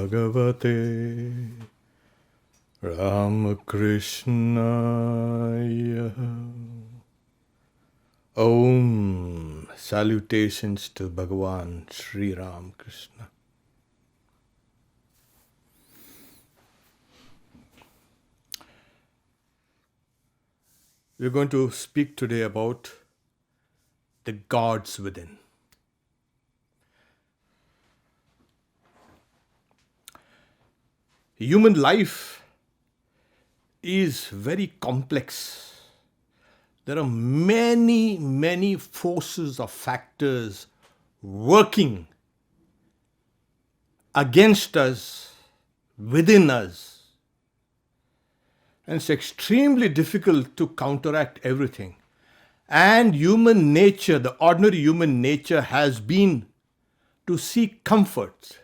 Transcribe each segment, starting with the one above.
Bhagavate Ramakrishna Om. Salutations to Bhagavan Sri Ramakrishna. We're going to speak today about the gods within. Human life is very complex. There are many forces or factors working against us, within us. And it's extremely difficult to counteract everything. And human nature, the ordinary human nature, has been to seek comfort.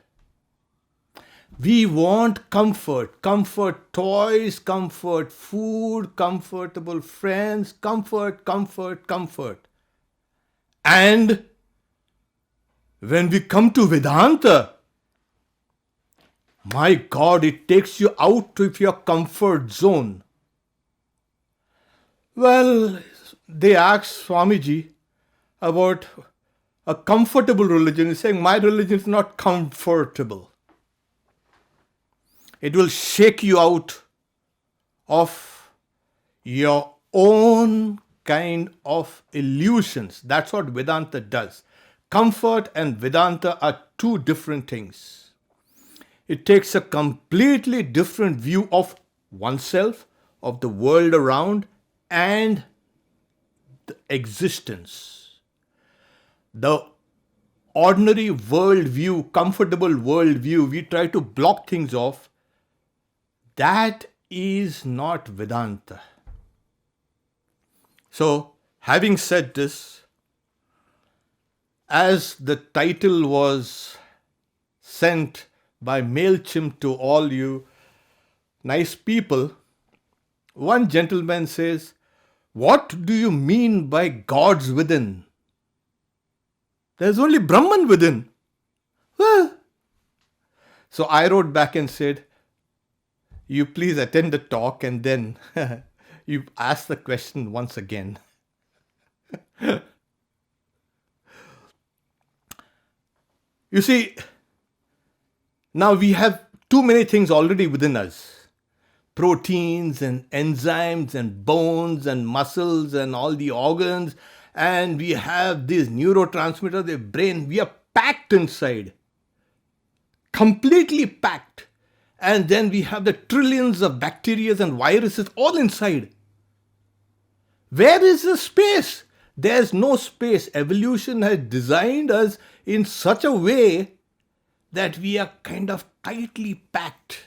We want comfort, toys, comfort, food, comfortable friends, comfort. And when we come to Vedanta, my God, it takes you out of your comfort zone. Well, they asked Swamiji about a comfortable religion. He's saying, my religion is not comfortable. It will shake you out of your own kind of illusions. That's what Vedanta does. Comfort and Vedanta are two different things. It takes a completely different view of oneself, of the world around, and the existence. The ordinary world view, comfortable world view, we try to block things off. That is not Vedanta. So, having said this, as the title was sent by MailChimp to all you nice people, one gentleman says, what do you mean by gods within? There's only Brahman within. Well, so I wrote back and said, you please attend the talk and then you ask the question once again. You see, now we have too many things already within us. Proteins and enzymes and bones and muscles and all the organs. And we have these neurotransmitters, the brain. We are packed inside. Completely packed. And then we have the trillions of bacteria and viruses all inside. Where is the space? There's no space. Evolution has designed us in such a way that we are kind of tightly packed.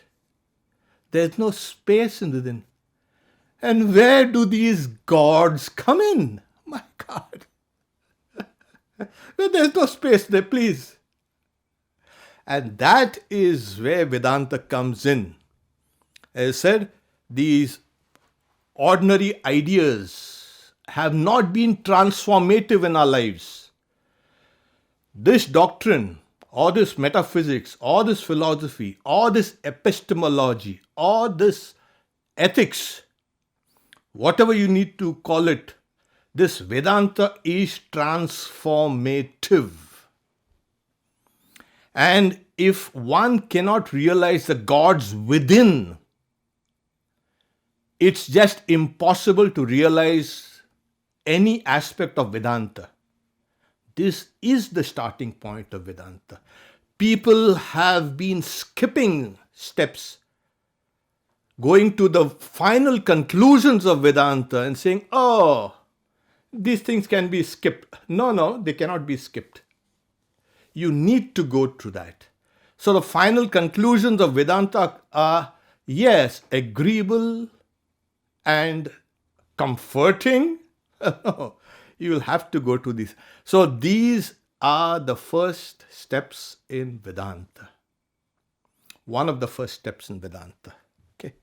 There's no space in within. And where do these gods come in? My God. Well, there's no space there, please. And that is where Vedanta comes in. As I said, these ordinary ideas have not been transformative in our lives. This doctrine, or this metaphysics, or this philosophy, or this epistemology, or this ethics, whatever you need to call it, this Vedanta is transformative. And if one cannot realize the gods within, it's just impossible to realize any aspect of Vedanta. This is the starting point of Vedanta. People have been skipping steps, going to the final conclusions of Vedanta and saying, oh, these things can be skipped. No, they cannot be skipped. You need to go through that. So the final conclusions of Vedanta are, yes, agreeable and comforting. You will have to go to these. So these are the first steps in Vedanta. One of the first steps in Vedanta. Okay.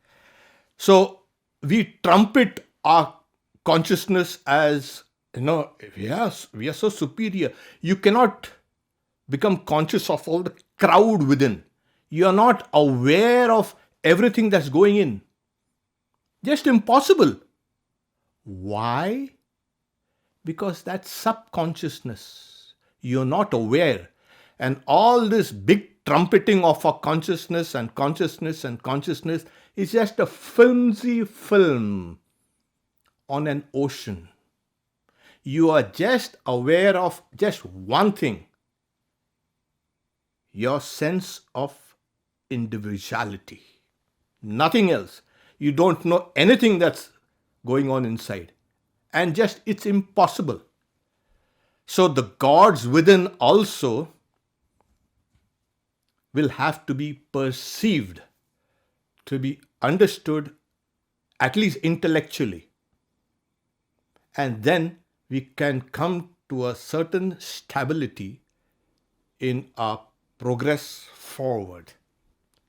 So we trumpet our consciousness as, yes, we are so superior. You cannot become conscious of all the crowd within. You are not aware of everything that's going in. Just impossible. Why? Because that's subconsciousness. You're not aware. And all this big trumpeting of a consciousness and consciousness and consciousness is just a flimsy film on an ocean. You are just aware of just one thing, your sense of individuality. Nothing else. You don't know anything that's going on inside. And just it's impossible. So the gods within also will have to be perceived, to be understood, at least intellectually. And then we can come to a certain stability in our progress forward.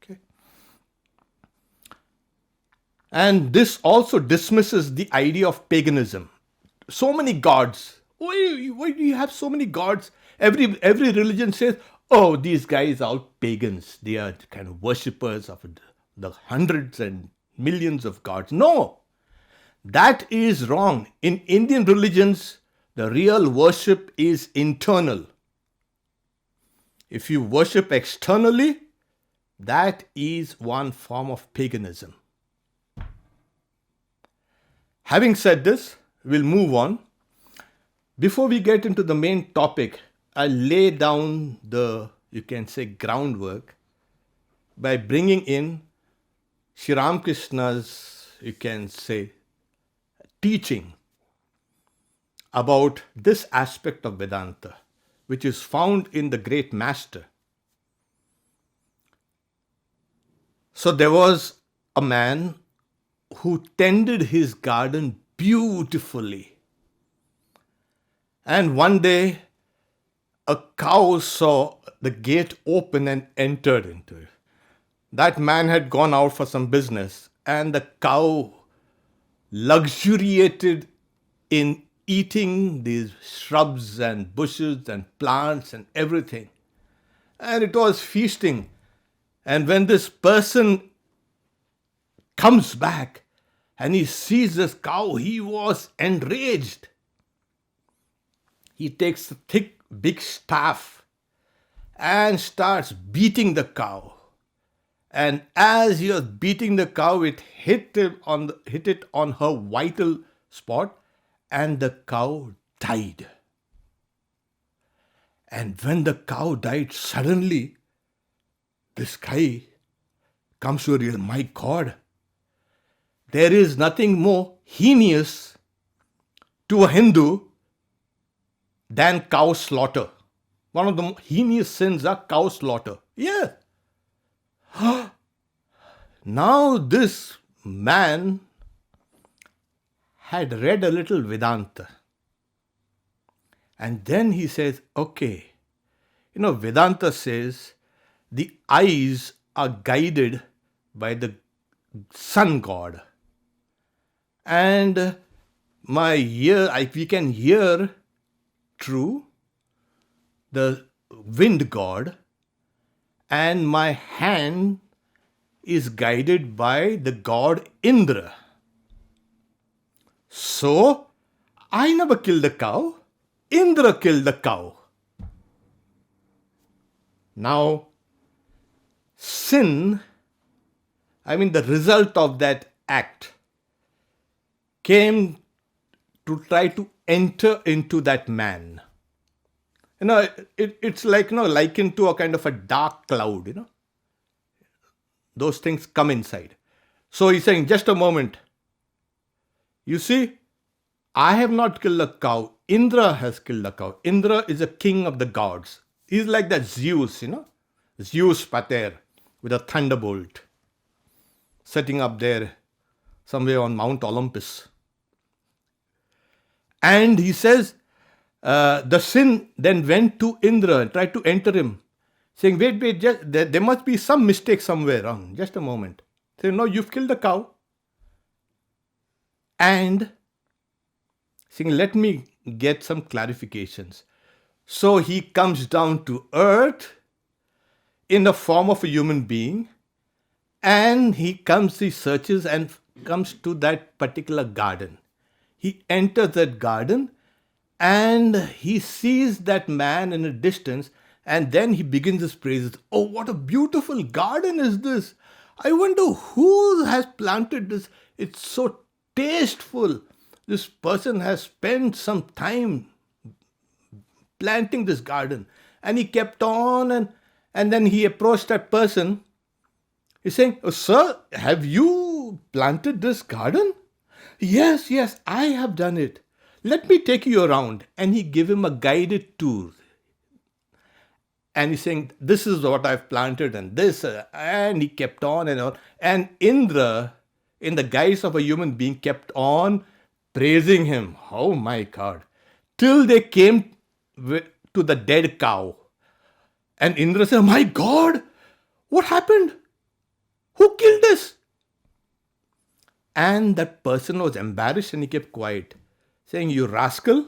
Okay? And this also dismisses the idea of paganism. So many gods. Why do you have so many gods? Every religion says, oh, these guys are pagans. They are kind of worshippers of the hundreds and millions of gods. No, that is wrong. In Indian religions, the real worship is internal. If you worship externally, that is one form of paganism. Having said this, we'll move on. Before we get into the main topic, I'll lay down the, you can say, groundwork by bringing in Sri Ramakrishna's, you can say, teaching about this aspect of Vedanta, which is found in the great master. So there was a man who tended his garden beautifully. And one day, a cow saw the gate open and entered into it. That man had gone out for some business, and the cow luxuriated in eating these shrubs and bushes and plants and everything. And it was feasting. And when this person comes back and he sees this cow, he was enraged. He takes a thick, big staff and starts beating the cow. And as he was beating the cow, it hit it on her vital spot, and the cow died. And when the cow died, suddenly this guy comes to realize, my God, there is nothing more heinous to a Hindu than cow slaughter. One of the heinous sins are cow slaughter. Yeah. Now this man had read a little Vedanta. And then he says, okay, Vedanta says the eyes are guided by the sun god. And my ear, we can hear through the wind god, and my hand is guided by the god Indra. So, I never killed the cow. Indra killed the cow. Now, sin, the result of that act, came to try to enter into that man. It's like, likened to a kind of a dark cloud, Those things come inside. So he's saying, just a moment. You see, I have not killed a cow. Indra has killed a cow. Indra is a king of the gods. He's like that Zeus, Zeus Pater with a thunderbolt setting up there somewhere on Mount Olympus. And he says, the sin then went to Indra and tried to enter him, saying, wait, there must be some mistake somewhere wrong. Just a moment. Saying, no, you've killed the cow. And saying, let me get some clarifications. So he comes down to earth. in the form of a human being, and he searches and comes to that particular garden. He enters that garden and he sees that man in a distance, and then he begins his praises. Oh, what a beautiful garden is this! I wonder who has planted this. It's so tasteful. This person has spent some time planting this garden. And he kept on, and then he approached that person. He's saying, oh, sir, have you planted this garden? Yes, I have done it. Let me take you around. And he gave him a guided tour. And he's saying, this is what I've planted and this. And he kept on and on. And Indra, in the guise of a human being, kept on praising him. Oh my God. Till they came to the dead cow. And Indra said, my God, what happened? Who killed this? And that person was embarrassed and he kept quiet, saying, you rascal,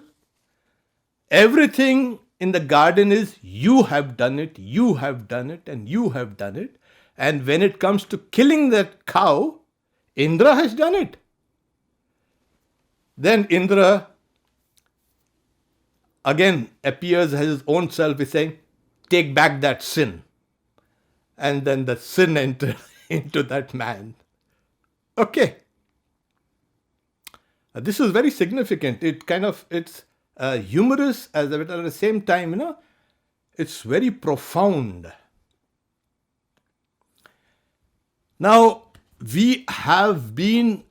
everything in the garden is you have done it, you have done it, and you have done it. And when it comes to killing that cow, Indra has done it. Then Indra again appears as his own self, is saying, take back that sin. And then the sin entered into that man. Okay. This is very significant. It's humorous at the same time, it's very profound. Now, we have been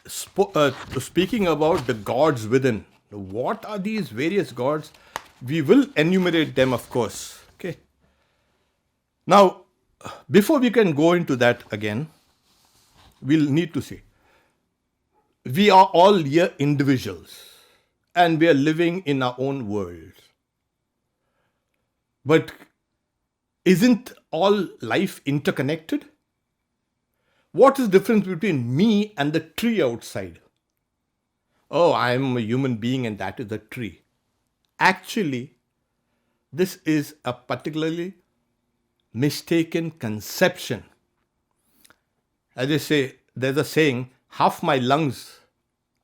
speaking about the gods within. What are these various gods? We will enumerate them, of course. Okay. Now, before we can go into that again, we'll need to say, we are all here individuals and we are living in our own world. But isn't all life interconnected? What is the difference between me and the tree outside? Oh, I am a human being and that is the tree. Actually, this is a particularly mistaken conception. As they say, there's a saying, half my lungs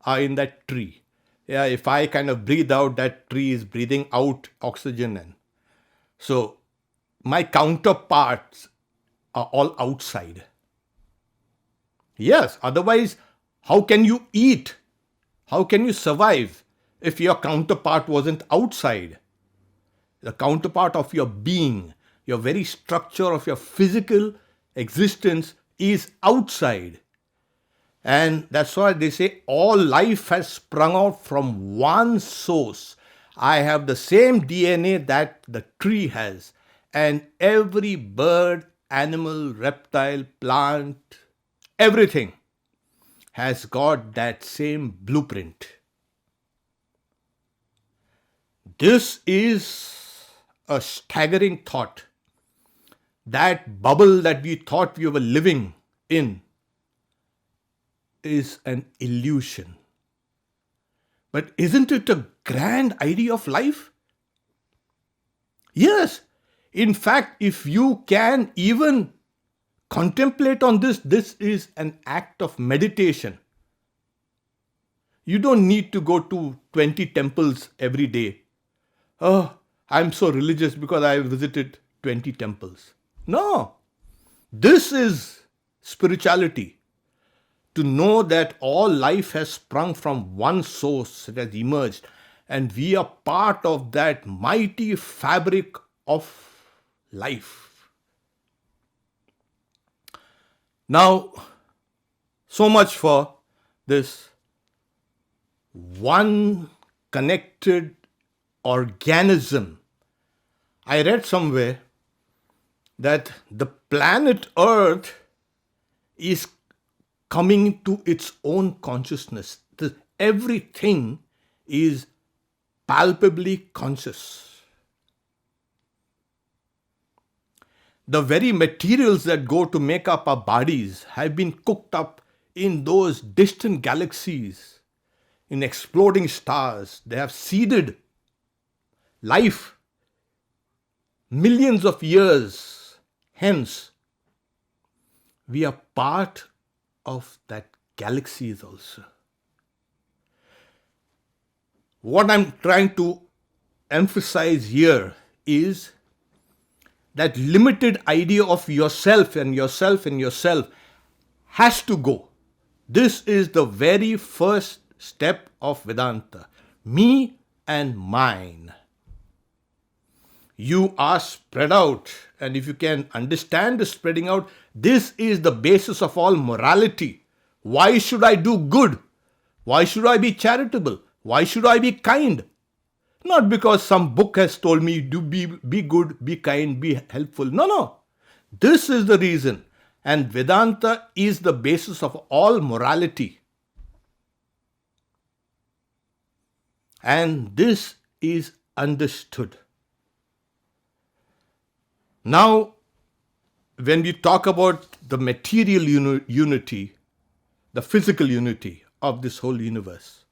are in that tree. Yeah, if I kind of breathe out, that tree is breathing out oxygen. And so my counterparts are all outside. Yes, otherwise, how can you eat? How can you survive if your counterpart wasn't outside? The counterpart of your being, your very structure of your physical existence is outside. And that's why they say all life has sprung out from one source. I have the same DNA that the tree has. And every bird, animal, reptile, plant, everything has got that same blueprint. This is a staggering thought. That bubble that we thought we were living in is an illusion. But isn't it a grand idea of life? Yes. In fact, if you can even contemplate on this, this is an act of meditation. You don't need to go to 20 temples every day. Oh, I'm so religious because I visited 20 temples. No. This is spirituality. To know that all life has sprung from one source, it has emerged, and we are part of that mighty fabric of life. Now, so much for this one connected organism. I read somewhere that the planet Earth is coming to its own consciousness. Everything is palpably conscious. The very materials that go to make up our bodies have been cooked up in those distant galaxies, in exploding stars. They have seeded life millions of years Hence, we are part of that galaxies also. What I'm trying to emphasize here is that limited idea of yourself and yourself and yourself has to go. This is the very first step of Vedanta. Me and mine. You are spread out, and if you can understand the spreading out, this is the basis of all morality. Why should I do good? Why should I be charitable? Why should I be kind? Not because some book has told me to be good, be kind, be helpful. No. This is the reason. And Vedanta is the basis of all morality. And this is understood. Now, when we talk about the material unity, the physical unity of this whole universe,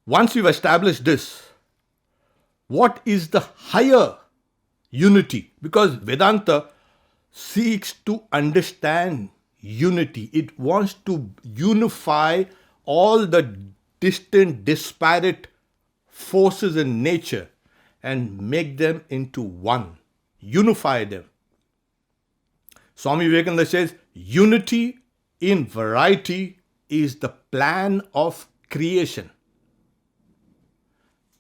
once you've established this, what is the higher unity? Because Vedanta seeks to understand unity. It wants to unify all the distant, disparate forces in nature and make them into one. Unify them. Swami Vivekananda says, unity in variety is the plan of creation.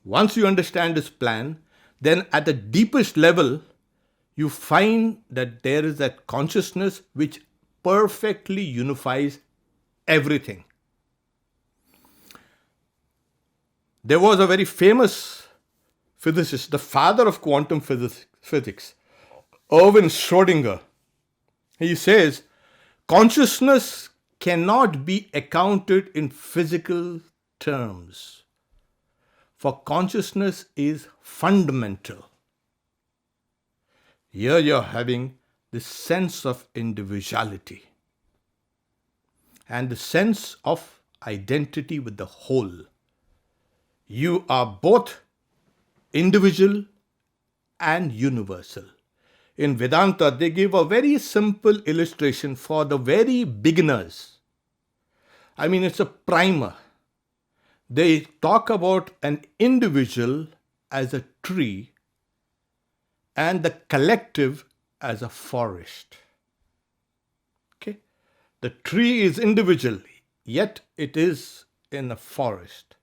Once you understand this plan, then at the deepest level, you find that there is that consciousness which perfectly unifies everything. There was a very famous physicist, the father of quantum physics, Erwin Schrödinger. He says, consciousness cannot be accounted in physical terms, for consciousness is fundamental. Here you're having this sense of individuality and the sense of identity with the whole. You are both individual and universal. In Vedanta, they give a very simple illustration for the very beginners. I mean, it's a primer. They talk about an individual as a tree and the collective as a forest. Okay? The tree is individual, yet it is in a forest.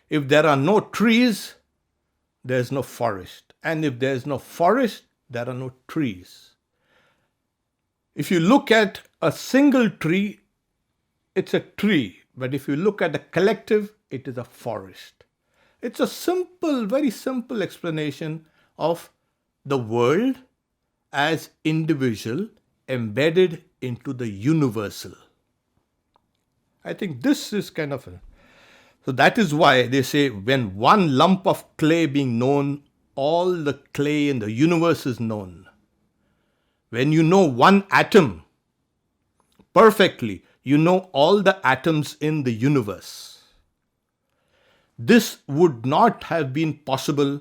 If there are no trees, there is no forest. And if there is no forest, there are no trees. If you look at a single tree, it's a tree. But if you look at the collective, it is a forest. It's a simple, very simple explanation of the world as individual embedded into the universal. I think this is kind of a... So that is why they say when one lump of clay being known, all the clay in the universe is known. When you know one atom perfectly, you know all the atoms in the universe. This would not have been possible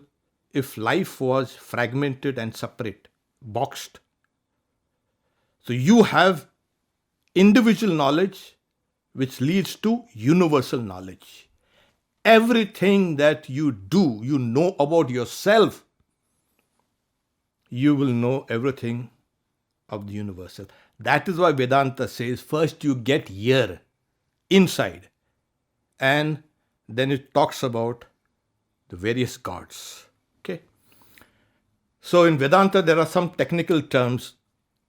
if life was fragmented and separate, boxed. So you have individual knowledge which leads to universal knowledge. Everything that you do, you know about yourself, you will know everything of the universal. That is why Vedanta says first you get here, inside, and then it talks about the various gods. Okay? So in Vedanta there are some technical terms.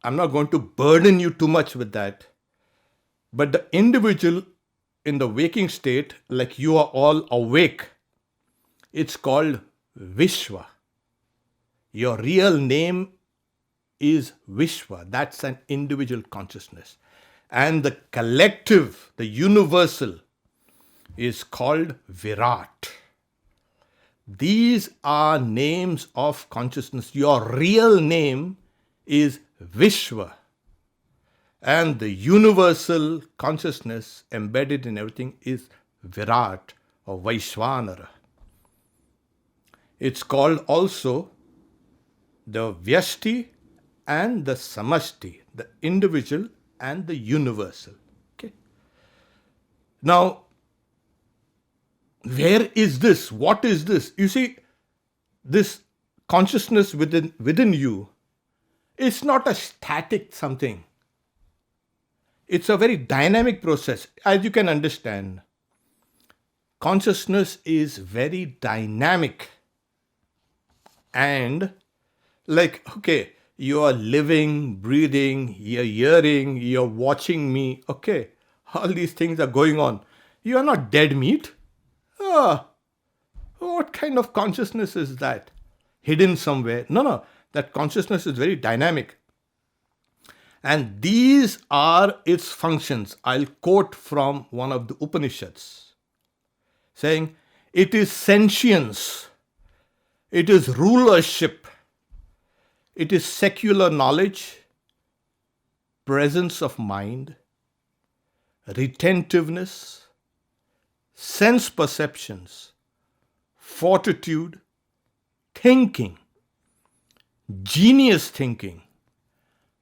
I'm not going to burden you too much with that. But the individual in the waking state, like you are all awake, it's called Vishwa. Your real name is Vishwa. That's an individual consciousness. And the collective, the universal, is called Virat. These are names of consciousness. Your real name is Vishwa. And the universal consciousness embedded in everything is Virat or Vaishvanara. It's called also the Vyashti and the Samashti, the individual and the universal. Okay. Now, where is this? What is this? You see, this consciousness within you, it's not a static something. It's a very dynamic process. As you can understand, consciousness is very dynamic. And like, okay, you are living, breathing, you're hearing, you're watching me. Okay, all these things are going on. You are not dead meat. What kind of consciousness is that? Hidden somewhere? No. That consciousness is very dynamic. And these are its functions. I'll quote from one of the Upanishads, saying, it is sentience, it is rulership, it is secular knowledge, presence of mind, retentiveness, sense perceptions, fortitude, thinking, genius thinking,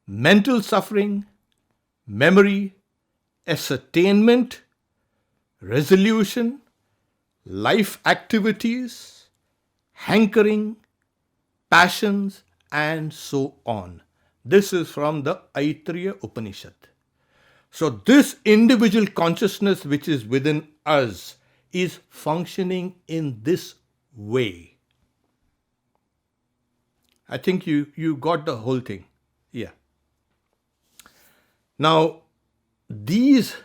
mental suffering, memory, ascertainment, resolution, life activities, hankering, passions, and so on. This is from the Aitreya Upanishad. So this individual consciousness which is within us is functioning in this way. I think you got the whole thing. Yeah. Now, these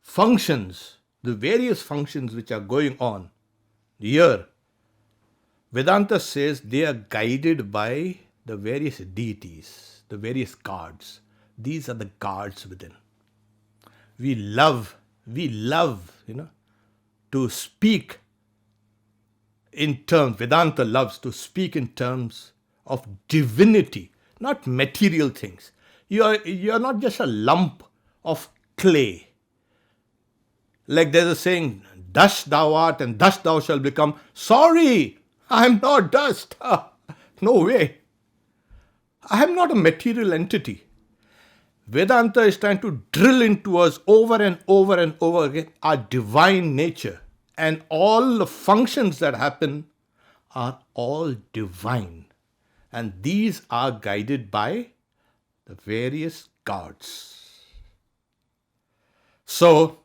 functions, the various functions which are going on here, Vedanta says they are guided by the various deities, the various guards. These are the guards within. We love, to speak in terms, Vedanta loves to speak in terms of divinity, not material things. You are not just a lump of clay. Like there's a saying, dust thou art and dust thou shalt become. Sorry, I'm not dust. No way. I am not a material entity. Vedanta is trying to drill into us over and over and over again our divine nature. And all the functions that happen are all divine. And these are guided by the various gods. So,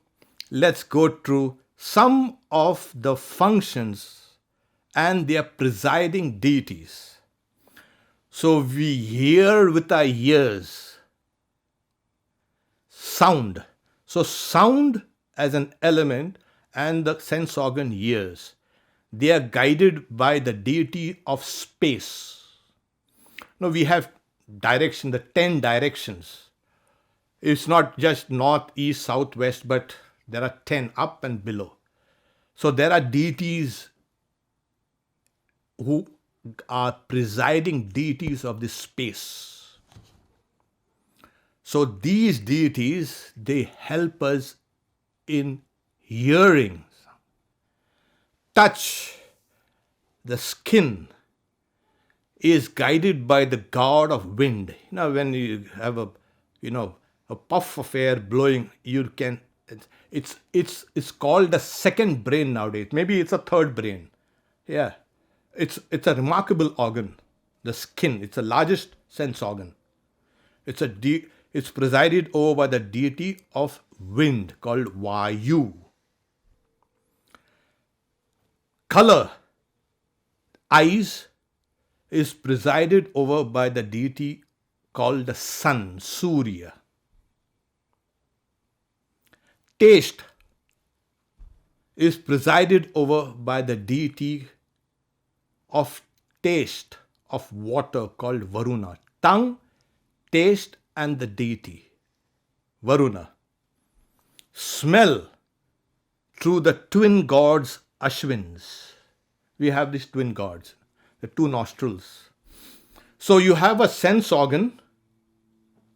let's go through some of the functions and their presiding deities. So, we hear with our ears sound. So, sound as an element and the sense organ ears, they are guided by the deity of space. Now, we have direction, the 10 directions. It's not just north, east, south, west, but there are 10 up and below. So there are deities who are presiding deities of this space. So these deities, they help us in hearing. Touch, the skin, is guided by the god of wind. When you have a puff of air blowing, you can. It's called the second brain nowadays. Maybe it's a third brain. Yeah, it's a remarkable organ. The skin. It's the largest sense organ. It's presided over by the deity of wind called Vayu. Color, eyes, is presided over by the deity called the sun, Surya. Taste is presided over by the deity of taste, of water, called Varuna. Tongue, taste, and the deity, Varuna. Smell, through the twin gods, Ashwins. We have these twin gods, the two nostrils. So you have a sense organ,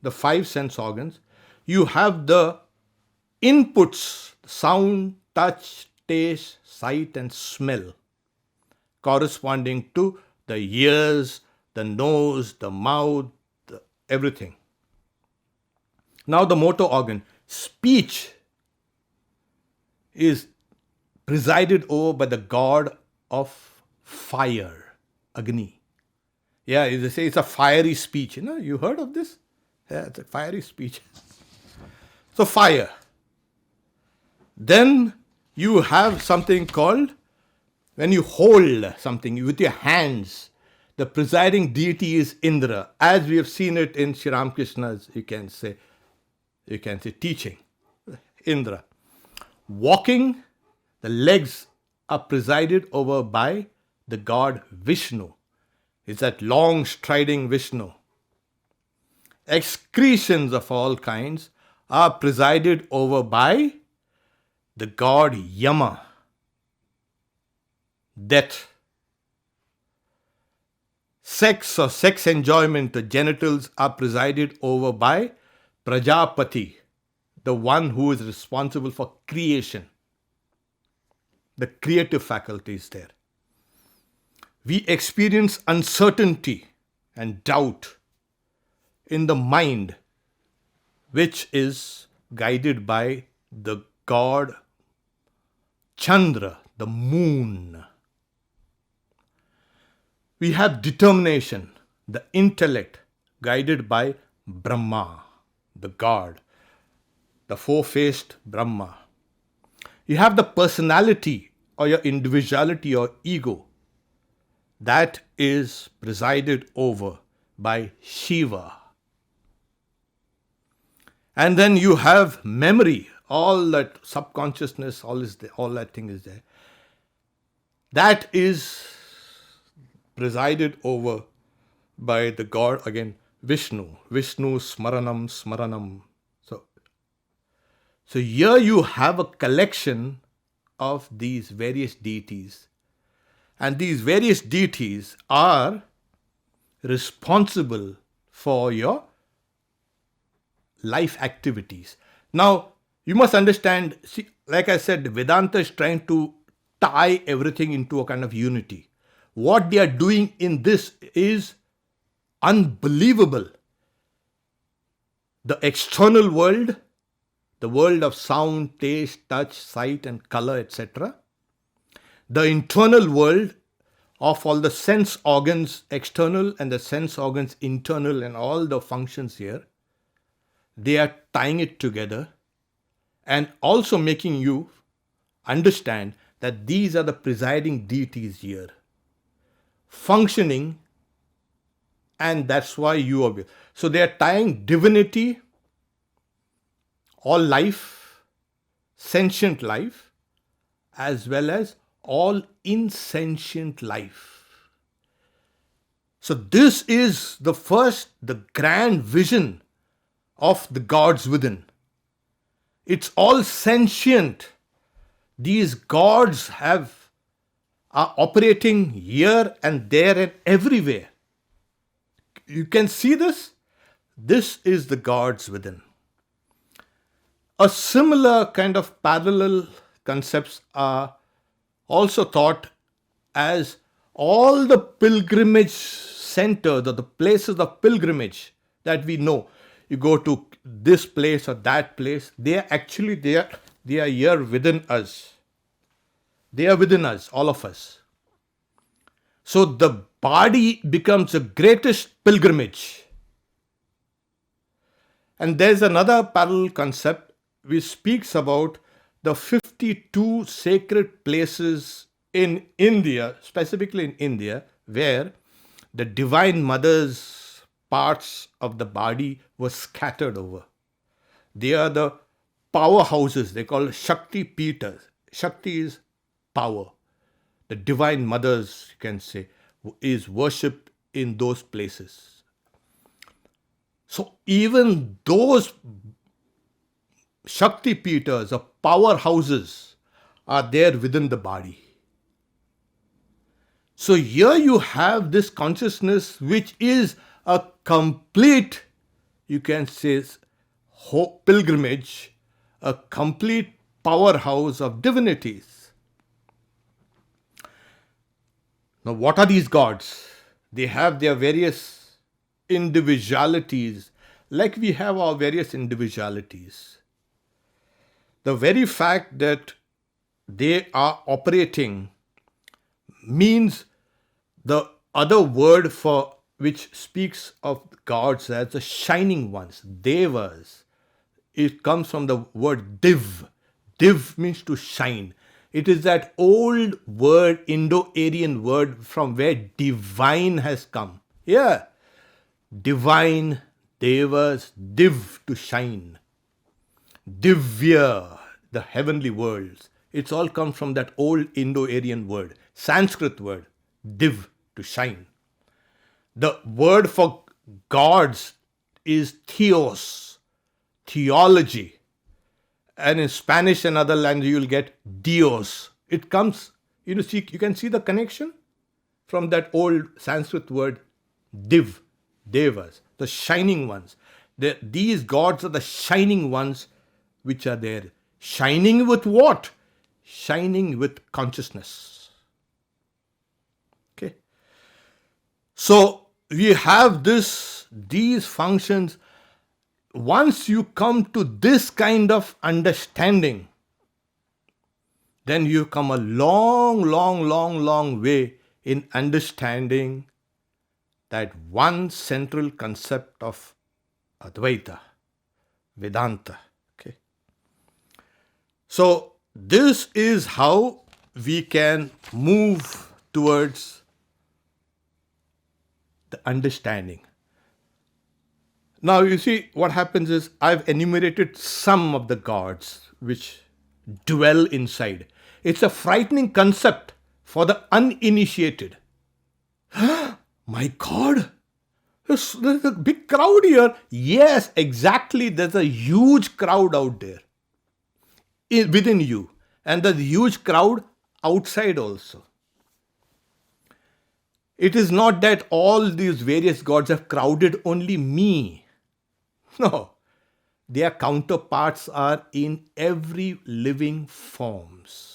the 5 sense organs. You have the inputs, sound, touch, taste, sight, and smell, corresponding to the ears, the nose, the mouth, everything. Now the motor organ, speech, is presided over by the god of fire, Agni. Yeah, they say it's a fiery speech. You heard of this? Yeah, it's a fiery speech. So fire. Then you have something called, when you hold something with your hands, the presiding deity is Indra, as we have seen it in Sri Ramakrishna's, you can say teaching. Indra. Walking, the legs are presided over by the god Vishnu. It's that long striding Vishnu. Excretions of all kinds are presided over by the god Yama. Death. Sex or sex enjoyment, the genitals, are presided over by Prajapati, the one who is responsible for creation. The creative faculty is there. We experience uncertainty and doubt in the mind, which is guided by the god Chandra, the moon. We have determination, the intellect, guided by Brahma, the god, the four-faced Brahma. You have the personality or your individuality or ego, that is presided over by Shiva. And then you have memory, all that subconsciousness, all that thing is there. That is presided over by the god, again, Vishnu. Vishnu Smaranam Smaranam. So here you have a collection of these various deities. And these various deities are responsible for your life activities. Now, you must understand, see, like I said, Vedanta is trying to tie everything into a kind of unity. What they are doing in this is unbelievable. The external world, the world of sound, taste, touch, sight and color, etc. The internal world of all the sense organs external and the sense organs internal and all the functions here, they are tying it together and also making you understand that these are the presiding deities here, functioning, and that's why you are. So they are tying divinity, all life, sentient life, as well as all insentient life. So this is the grand vision of the gods within. It's all sentient. These gods are operating here and there and everywhere. You can see this. This is the gods within. A similar kind of parallel concepts are also taught as all the pilgrimage centers or the places of pilgrimage that we know. You go to this place or that place, they are actually there. They are here within us. They are within us, all of us. So the body becomes the greatest pilgrimage. And there's another parallel concept which speaks about the 52 sacred places in India, specifically in India, where the Divine Mother's parts of the body were scattered over. They are the powerhouses. They call Shakti Pitas. Shakti is power. The Divine Mothers, you can say, is worshipped in those places. So even those Shakti Pitas or powerhouses are there within the body. So here you have this consciousness which is a complete, you can say, pilgrimage, a complete powerhouse of divinities. Now what are these gods? They have their various individualities, like we have our various individualities. The very fact that they are operating means the other word for which speaks of gods as the shining ones, devas. It comes from the word div. Div means to shine. It is that old word, Indo-Aryan word from where divine has come. Yeah. Divine, devas, div, to shine. Divya, the heavenly worlds. It's all come from that old Indo-Aryan word, Sanskrit word, div, to shine. The word for gods is theos, theology. And in Spanish and other languages, you'll get Dios. It comes, you can see the connection from that old Sanskrit word, div, devas, the shining ones. These gods are the shining ones which are there. Shining with what? Shining with consciousness. Okay. So we have these functions. Once you come to this kind of understanding, then you come a long way in understanding that one central concept of Advaita, Vedanta. Okay. So this is how we can move towards the understanding. Now you see what happens is I've enumerated some of the gods which dwell inside. It's a frightening concept for the uninitiated. My God, there's a big crowd here. Yes, exactly. There's a huge crowd out there within you, and there's a huge crowd outside also. It is not that all these various gods have crowded only me. No, their counterparts are in every living forms.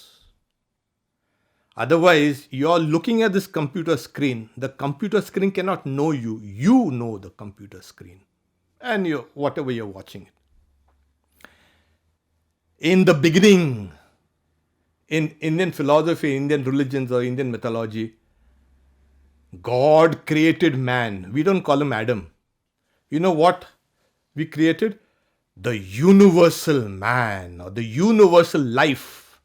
Otherwise, you're looking at this computer screen. The computer screen cannot know you. You know the computer screen and whatever you're watching it. In the beginning, in Indian philosophy, Indian religions or Indian mythology, God created man. We don't call him Adam. You know what we created? The universal man or the universal life.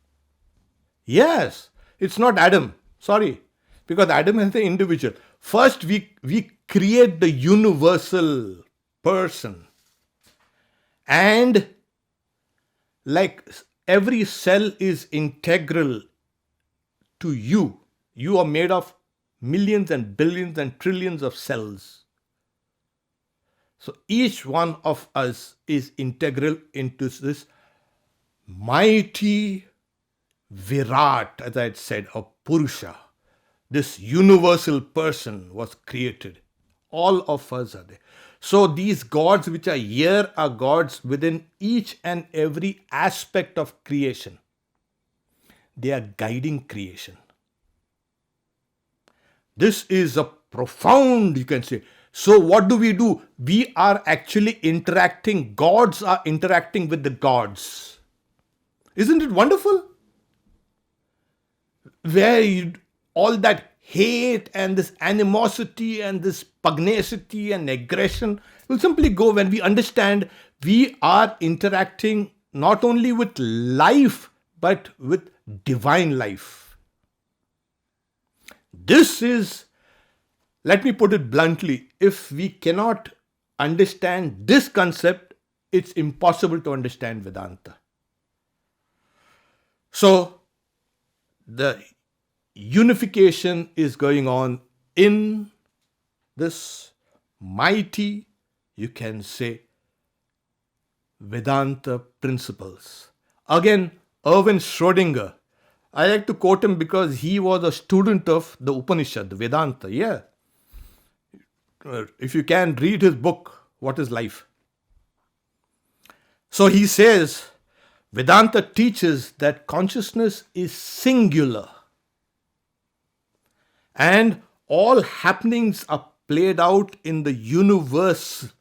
Yes, it's not Adam. Sorry. Because Adam is the individual. First, we create the universal person. And like every cell is integral to you. You are made of millions and billions and trillions of cells. So each one of us is integral into this mighty Virat, as I had said, or Purusha. This universal person was created. All of us are there. So these gods which are here are gods within each and every aspect of creation. They are guiding creation. This is a profound, you can say. So what do? We are actually interacting. Gods are interacting with the gods. Isn't it wonderful? Where all that hate and this animosity and this pugnacity and aggression will simply go when we understand we are interacting not only with life but with divine life. This is, let me put it bluntly, if we cannot understand this concept, it's impossible to understand Vedanta. So, the unification is going on in this mighty, you can say, Vedanta principles. Again, Erwin Schrödinger, I like to quote him because he was a student of the Upanishad, the Vedanta, yeah. If you can read his book, What is Life? So he says, Vedanta teaches that consciousness is singular and All happenings are played out in the universe.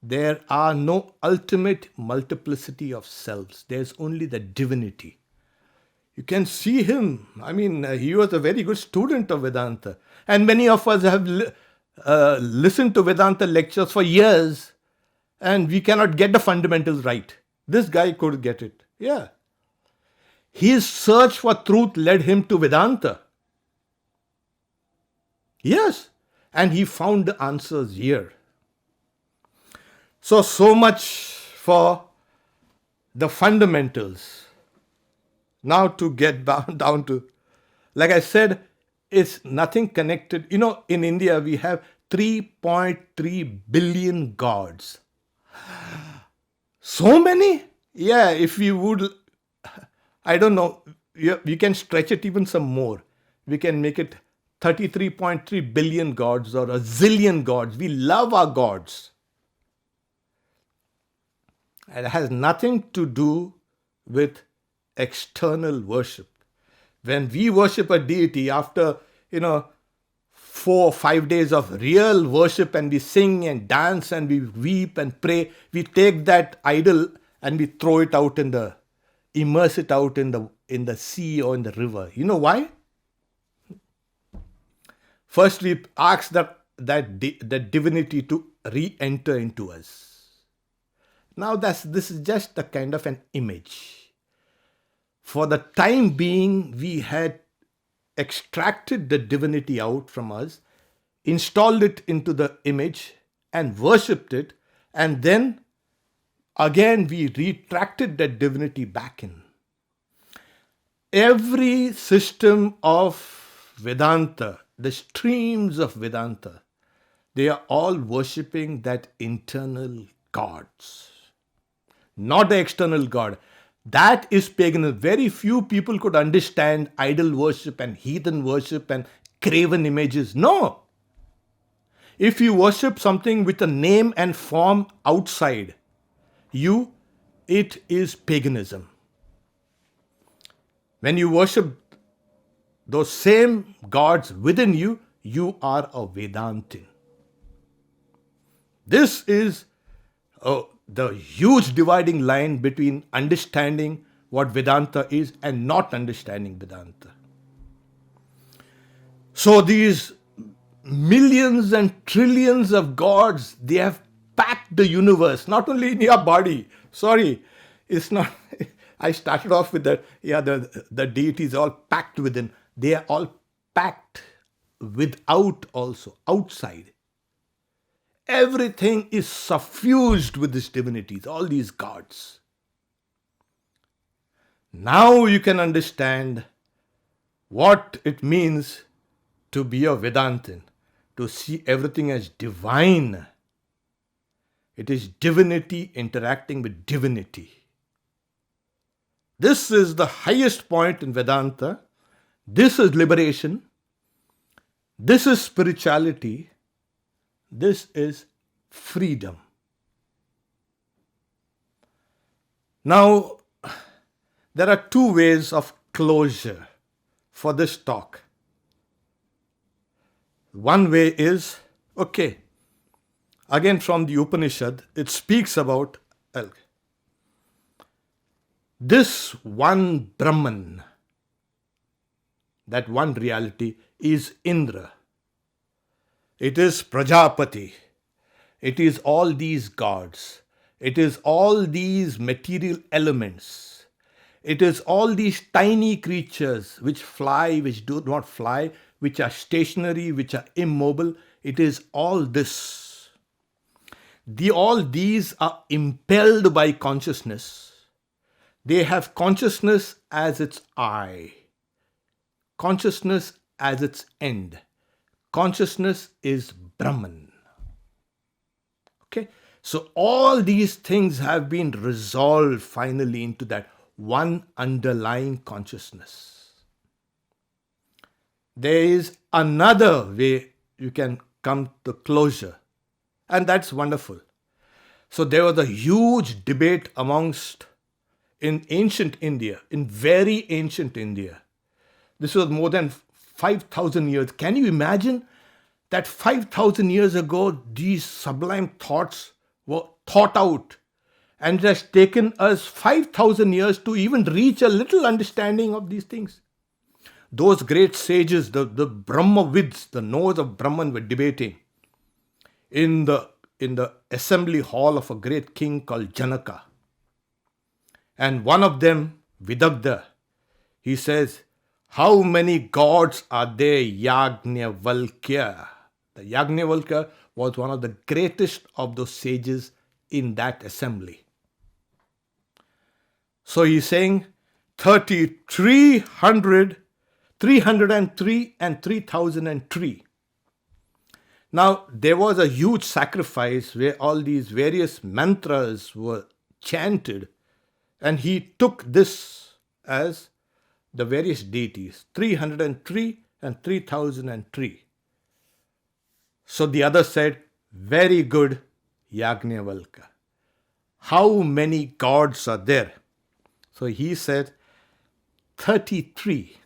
There are no ultimate multiplicity of selves. There's only the divinity. You can see him. I mean, he was a very good student of Vedanta. And many of us have listened to Vedanta lectures for years, and we cannot get the fundamentals right. This guy could get it. Yeah. His search for truth led him to Vedanta. Yes. And he found the answers here. So much for the fundamentals. Now to get down to, like I said, it's nothing connected. You know, in India, we have 3.3 billion gods. So many? Yeah, if we would, I don't know, we can stretch it even some more. We can make it 33.3 billion gods or a zillion gods. We love our gods. It has nothing to do with external worship. When we worship a deity after, 4 or 5 days of real worship, and we sing and dance and we weep and pray, we take that idol and we throw it out immerse it out in the sea or in the river. You know why? First, we ask that divinity to re-enter into us. Now, this is just a kind of an image. For the time being, we had extracted the divinity out from us, installed it into the image, and worshipped it, and then again we retracted that divinity back in. Every system of Vedanta, the streams of Vedanta, they are all worshipping that internal gods, not the external God. That is paganism. Very few people could understand idol worship and heathen worship and graven images. No. If you worship something with a name and form outside you, it is paganism. When you worship those same gods within you, you are a Vedantin. This is the huge dividing line between understanding what Vedanta is and not understanding Vedanta. So these millions and trillions of gods, they have packed the universe, not only in your body. Sorry, it's not. I started off with the deities all packed within. They are all packed without also, outside. Everything is suffused with these divinities, all these gods. Now you can understand what it means to be a Vedantin, to see everything as divine. It is divinity interacting with divinity. This is the highest point in Vedanta. This is liberation. This is spirituality. This is freedom. Now, there are two ways of closure for this talk. One way is, again from the Upanishad, it speaks about this one Brahman, that one reality is Indra. It is Prajapati. It is all these gods. It is all these material elements. It is all these tiny creatures which fly, which do not fly, which are stationary, which are immobile. It is all this. All these are impelled by consciousness. They have consciousness as its I, consciousness as its end. Consciousness is Brahman. So all these things have been resolved finally into that one underlying consciousness. There is another way you can come to closure, and that's wonderful. So there was a huge debate in ancient India, in very ancient India. This was more than 5,000 years. Can you imagine that 5,000 years ago, these sublime thoughts were thought out? And it has taken us 5,000 years to even reach a little understanding of these things. Those great sages, the Brahmavids, the knowers of Brahman, were debating in the assembly hall of a great king called Janaka. And one of them, Vidagdha, he says, how many gods are there, Yajnavalkya? The Yajnavalkya was one of the greatest of those sages in that assembly. So he's saying 303 and 3003. Now, there was a huge sacrifice where all these various mantras were chanted, and he took this as the various deities, 303 and 3003. So the other said, very good, Yajnavalkya. How many gods are there? So he said, 33.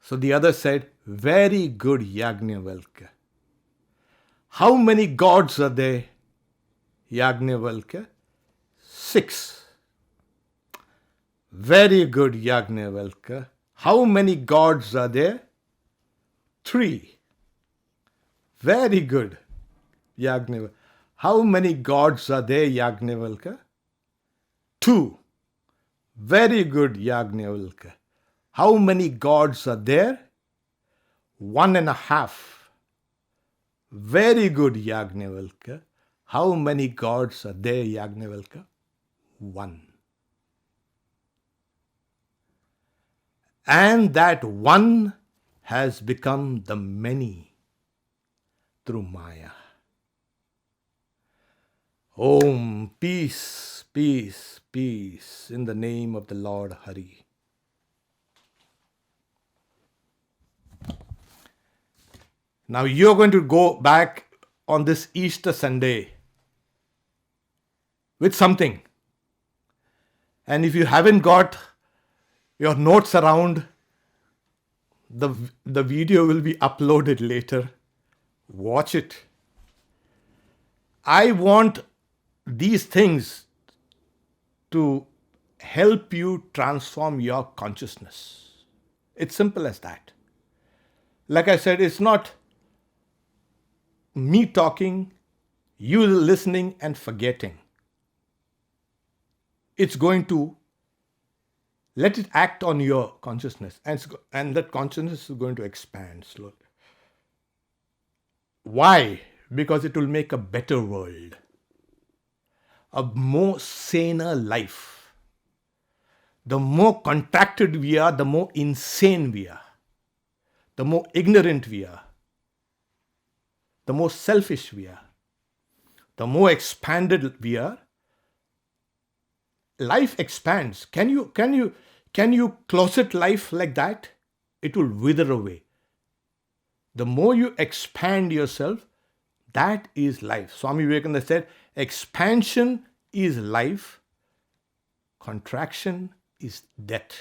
So the other said, very good, Yajnavalkya. How many gods are there, Yajnavalkya? 6. Very good, Yajnavalkya. How many gods are there? 3. Very good, Yajnavalkya. How many gods are there, Yajnavalkya? 2. Very good, Yajnavalkya. How many gods are there? 1.5. Very good, Yajnavalkya. How many gods are there, Yajnavalkya? 1. And that one has become the many through Maya. Om, peace, peace, peace, in the name of the Lord Hari. Now you're going to go back on this Easter Sunday with something. And if you haven't got your notes around, the video will be uploaded later. Watch it. I want these things to help you transform your consciousness. It's simple as that. Like I said, it's not me talking, you listening and forgetting. It's going to let it act on your consciousness, and that consciousness is going to expand slowly. Why? Because it will make a better world, a more saner life. The more contracted we are, the more insane we are, the more ignorant we are, the more selfish we are, the more expanded we are. Life expands. Can you closet life like that? It will wither away. The more you expand yourself, that is life. Swami Vivekananda said, expansion is life, contraction is death.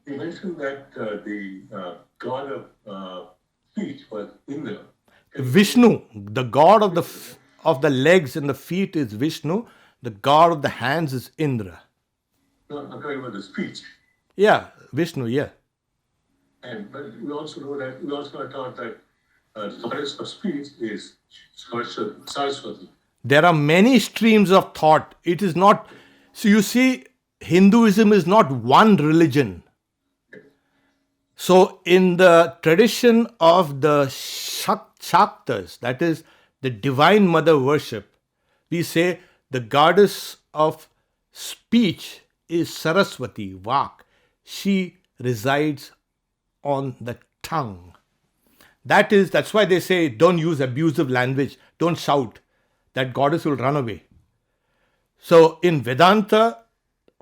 You mentioned that the god of speech was Indra. Vishnu, the god of the legs and the feet is Vishnu. The god of the hands is Indra. No, I'm talking about the speech. Yeah, Vishnu, yeah. But we also know that we also are taught that the goddess of speech is Saraswati. There are many streams of thought. It is not. So you see, Hinduism is not one religion. So in the tradition of the Shaktas, that is the Divine Mother worship, we say the goddess of speech is Saraswati, Vak. She resides on the tongue. That's why they say don't use abusive language, don't shout. That goddess will run away. So in Vedanta,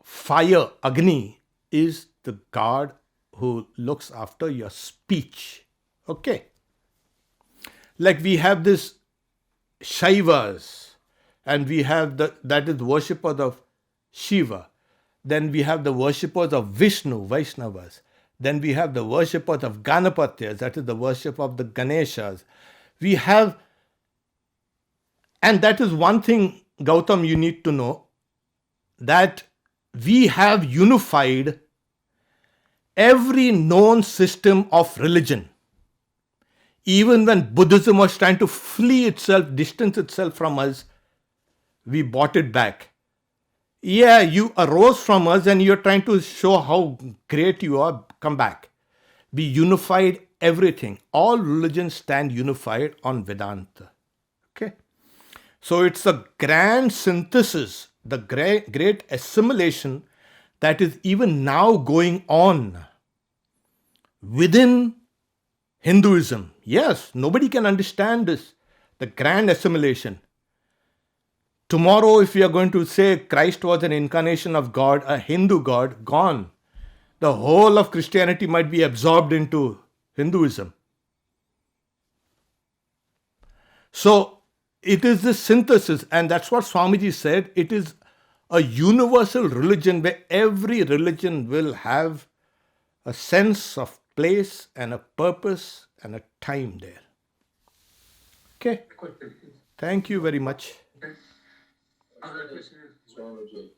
fire, Agni, is the god who looks after your speech. Okay. Like we have this Shaivas, and we have that is worship of Shiva. Then we have the worshippers of Vishnu, Vaishnavas. Then we have the worshippers of Ganapatyas, that is the worship of the Ganeshas. We have, and that is one thing, Gautam, you need to know, that we have unified every known system of religion. Even when Buddhism was trying to flee itself, distance itself from us, we bought it back. Yeah, you arose from us and you're trying to show how great you are. Come back. We unified everything. All religions stand unified on Vedanta. Okay? So it's a grand synthesis, the great assimilation that is even now going on within Hinduism. Yes, nobody can understand this. The grand assimilation. Tomorrow, if we are going to say Christ was an incarnation of God, a Hindu God, gone. The whole of Christianity might be absorbed into Hinduism. So, it is this synthesis, and that's what Swamiji said. It is a universal religion where every religion will have a sense of place and a purpose and a time there. Okay? Thank you very much. Other question is, Swamiji,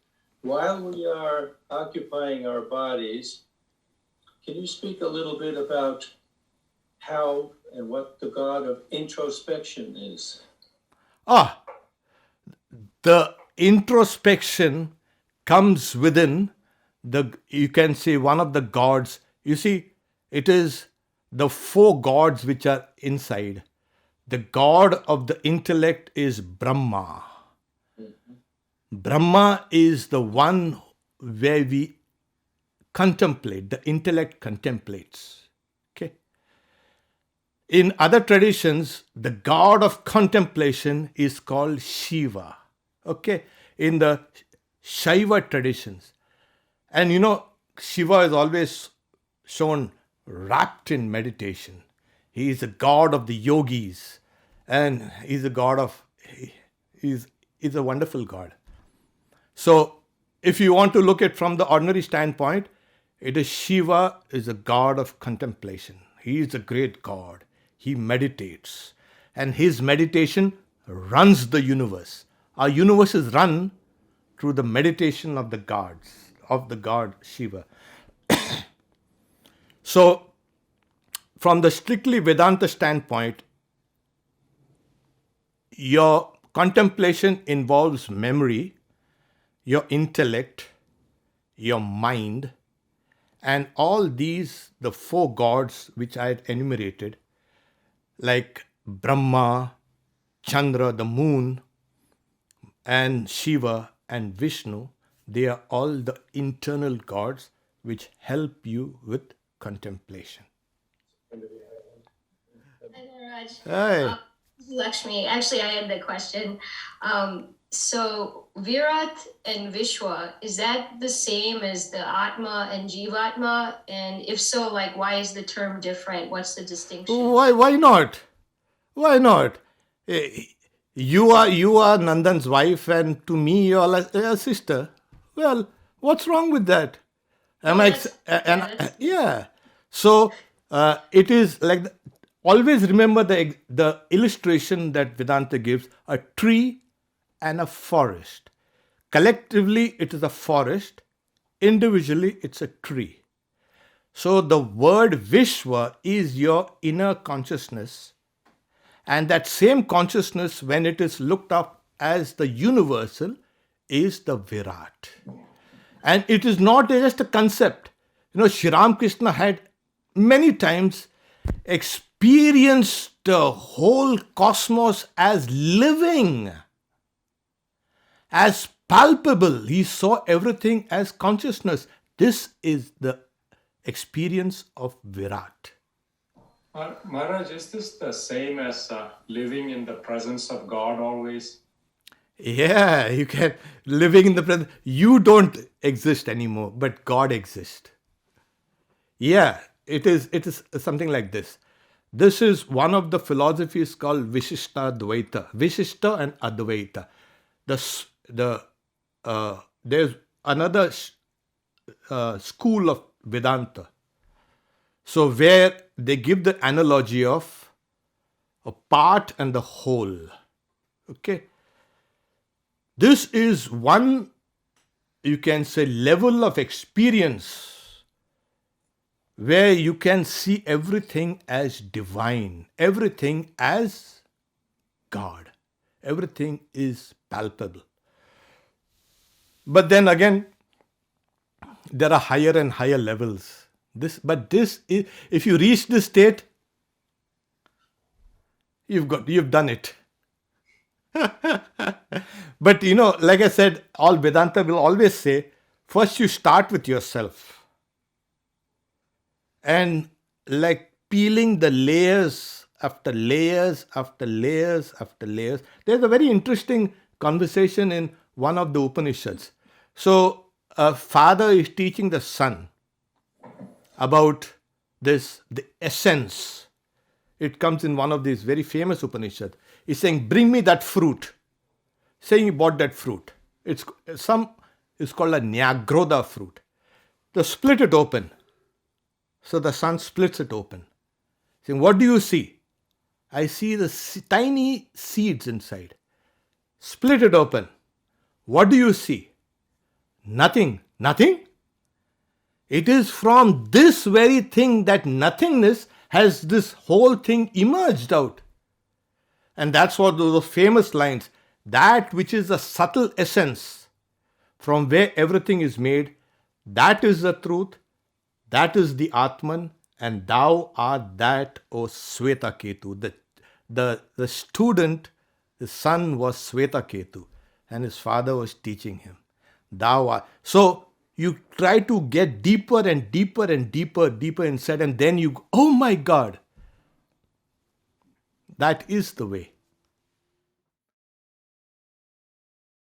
while we are occupying our bodies, can you speak a little bit about how and what the God of introspection is? The introspection comes within the, you can say, one of the gods. You see, it is the four gods which are inside. The god of the intellect is Brahma. Brahma is the one where we contemplate, the intellect contemplates. Okay. In other traditions, the god of contemplation is called Shiva. Okay. In the Shaiva traditions. And you know, Shiva is always shown wrapped in meditation. He is the god of the yogis. And he's a god of, he's a wonderful god. So, if you want to look at from the ordinary standpoint, it is Shiva is a god of contemplation. He is a great god. He meditates. And his meditation runs the universe. Our universe is run through the meditation of the gods, of the god Shiva. So, from the strictly Vedanta standpoint, your contemplation involves memory, your intellect, your mind, and all these, the four gods which I had enumerated, like Brahma, Chandra, the moon, and Shiva and Vishnu, they are all the internal gods which help you with contemplation. Hi, Viraj. Hi. Lakshmi. Actually, I had the question. So, Virat and Vishwa, is that the same as the Atma and Jivatma? And if so, like, why is the term different? What's the distinction? Why not? Why not? You are Nandan's wife, and to me you are a sister. Well, what's wrong with that? Yeah. So it is like always remember the illustration that Vedanta gives: a tree and a forest. Collectively, it is a forest. Individually, it's a tree. So the word Vishwa is your inner consciousness. And that same consciousness, when it is looked up as the universal, is the Virat. And it is not just a concept. You know, Sri Ramakrishna had many times experienced the whole cosmos as living, as palpable. He saw everything as consciousness. This is the experience of Virat. Maharaj, is this the same as living in the presence of God always? Yeah, you can living in the present. You don't exist anymore, but God exists. Yeah, it is something like this. This is one of the philosophies called Vishishta Dvaita. Vishishta and Advaita. There's another school of Vedanta. So where they give the analogy of a part and the whole. Okay. This is one, you can say, level of experience where you can see everything as divine, everything as God. Everything is palpable. But then again, there are higher and higher levels. This is, if you reach this state, you've done it. But like I said, all Vedanta will always say, first you start with yourself. And like peeling the layers after layers after layers after layers. There's a very interesting conversation in one of the Upanishads. So a father is teaching the son about this, the essence. It comes in one of these very famous Upanishads. He's saying, bring me that fruit. Saying he bought that fruit. It's called a Nyagroda fruit. So split it open. So the son splits it open. Saying, what do you see? I see the tiny seeds inside. Split it open. What do you see? Nothing. Nothing? It is from this very thing, that nothingness, has this whole thing emerged out. And that's what those famous lines, that which is the subtle essence from where everything is made, that is the truth, that is the Atman, and thou art that, O Swetaketu. The student, the son was Swetaketu, and his father was teaching him. Thou art. So you try to get deeper and deeper and deeper inside, and then you go, oh my God, that is the way.